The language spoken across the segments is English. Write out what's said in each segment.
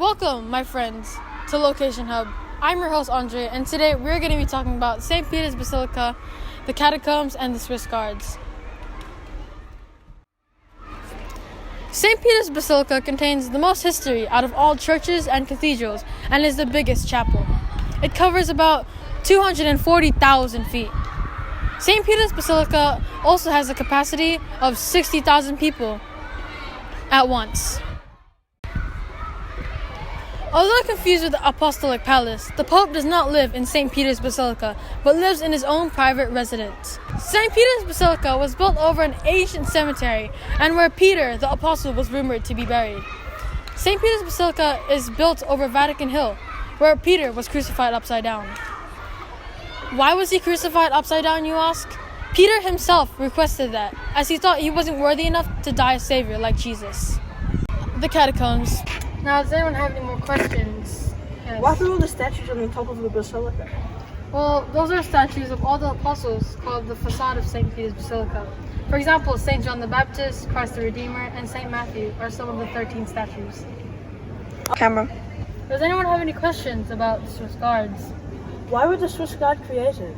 Welcome, my friends, to Location Hub. I'm your host, Andre, and today we're going to be talking about St. Peter's Basilica, the catacombs, and the Swiss Guards. St. Peter's Basilica contains the most history out of all churches and cathedrals and is the biggest chapel. It covers about 240,000 feet. St. Peter's Basilica also has a capacity of 60,000 people at once. Although confused with the Apostolic Palace, the Pope does not live in St. Peter's Basilica, but lives in his own private residence. St. Peter's Basilica was built over an ancient cemetery and where Peter, the Apostle, was rumored to be buried. St. Peter's Basilica is built over Vatican Hill, where Peter was crucified upside down. Why was he crucified upside down, you ask? Peter himself requested that, as he thought he wasn't worthy enough to die a savior like Jesus. The catacombs. Now, does anyone have any more questions? Yes. What are all the statues on the top of the basilica? Well, those are statues of all the apostles called the facade of St. Peter's Basilica. For example, St. John the Baptist, Christ the Redeemer, and St. Matthew are some of the 13 statues. Camera. Does anyone have any questions about the Swiss Guards? Why were the Swiss Guard created?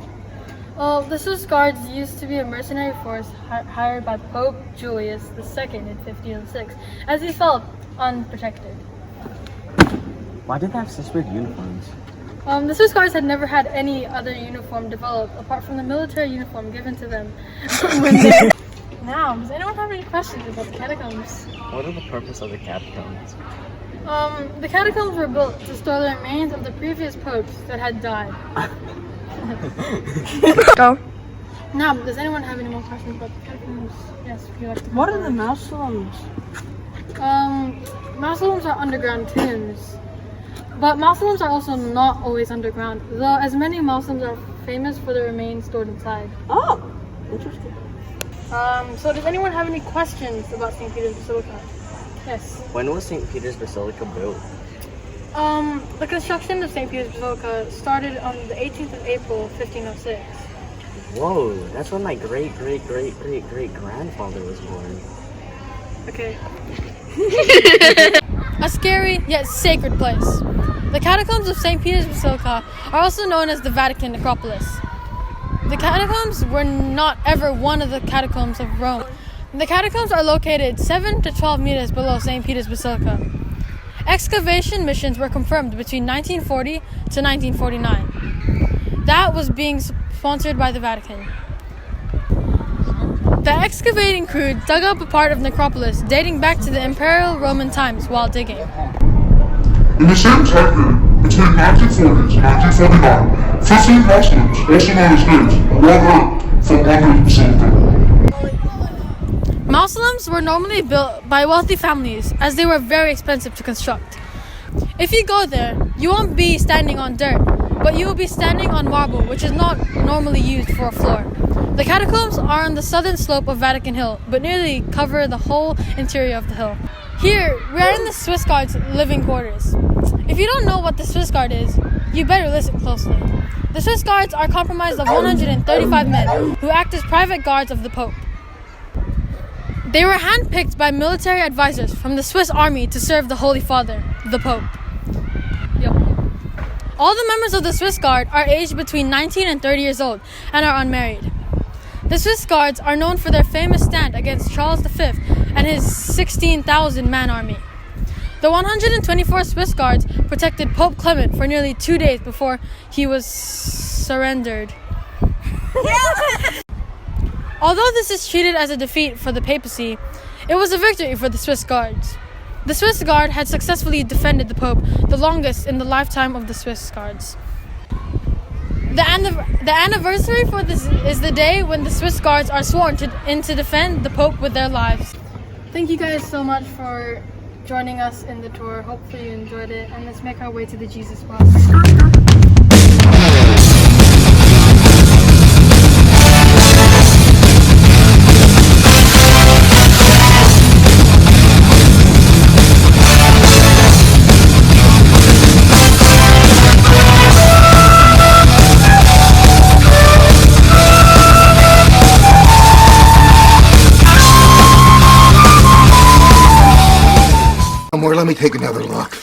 Well, the Swiss Guards used to be a mercenary force hired by Pope Julius II in 1506, as he felt unprotected. Why did they have such weird uniforms? The Swiss Guards had never had any other uniform developed apart from the military uniform given to them Now, does anyone have any questions about the catacombs? What are the purpose of the catacombs? The catacombs were built to store the remains of the previous popes that had died. Go. Now, does anyone have any more questions about the catacombs? Yes, if you like to. What are the mausoleums? Mausoleums are underground tombs. But mausoleums are also not always underground, though as many mausoleums are famous for the remains stored inside. Oh, interesting. So does anyone have any questions about St. Peter's Basilica? Yes. When was St. Peter's Basilica built? The construction of St. Peter's Basilica started on the 18th of April, 1506. Whoa, that's when my great-great-great-great-great-grandfather was born. Okay. A scary yet sacred place. The catacombs of St. Peter's Basilica are also known as the Vatican Necropolis. The catacombs were not ever one of the catacombs of Rome. The catacombs are located 7 to 12 meters below St. Peter's Basilica. Excavation missions were confirmed between 1940 to 1949. That was being sponsored by the Vatican. The excavating crew dug up a part of necropolis dating back to the Imperial Roman times while digging. In the same time period, between 1940 to 1949, 15 Muslims, also known as graves, were unearthed from under the basilica. Mausoleums were normally built by wealthy families as they were very expensive to construct. If you go there, you won't be standing on dirt, but you will be standing on marble, which is not normally used for a floor. The catacombs are on the southern slope of Vatican Hill, but nearly cover the whole interior of the hill. Here, we are in the Swiss Guards' living quarters. If you don't know what the Swiss Guard is, you better listen closely. The Swiss Guards are comprised of 135 men who act as private guards of the Pope. They were handpicked by military advisors from the Swiss army to serve the Holy Father, the Pope. Yep. All the members of the Swiss Guard are aged between 19 and 30 years old and are unmarried. The Swiss Guards are known for their famous stand against Charles V and his 16,000-man army. The 124 Swiss Guards protected Pope Clement for nearly 2 days before he was surrendered. Although this is treated as a defeat for the papacy, it was a victory for the Swiss Guards. The Swiss Guard had successfully defended the Pope, the longest in the lifetime of the Swiss Guards. The anniversary for this is the day when the Swiss Guards are sworn in to defend the Pope with their lives. Thank you guys so much for joining us in the tour. Hopefully you enjoyed it, and let's make our way to the Jesus Bus. We're let me take another look.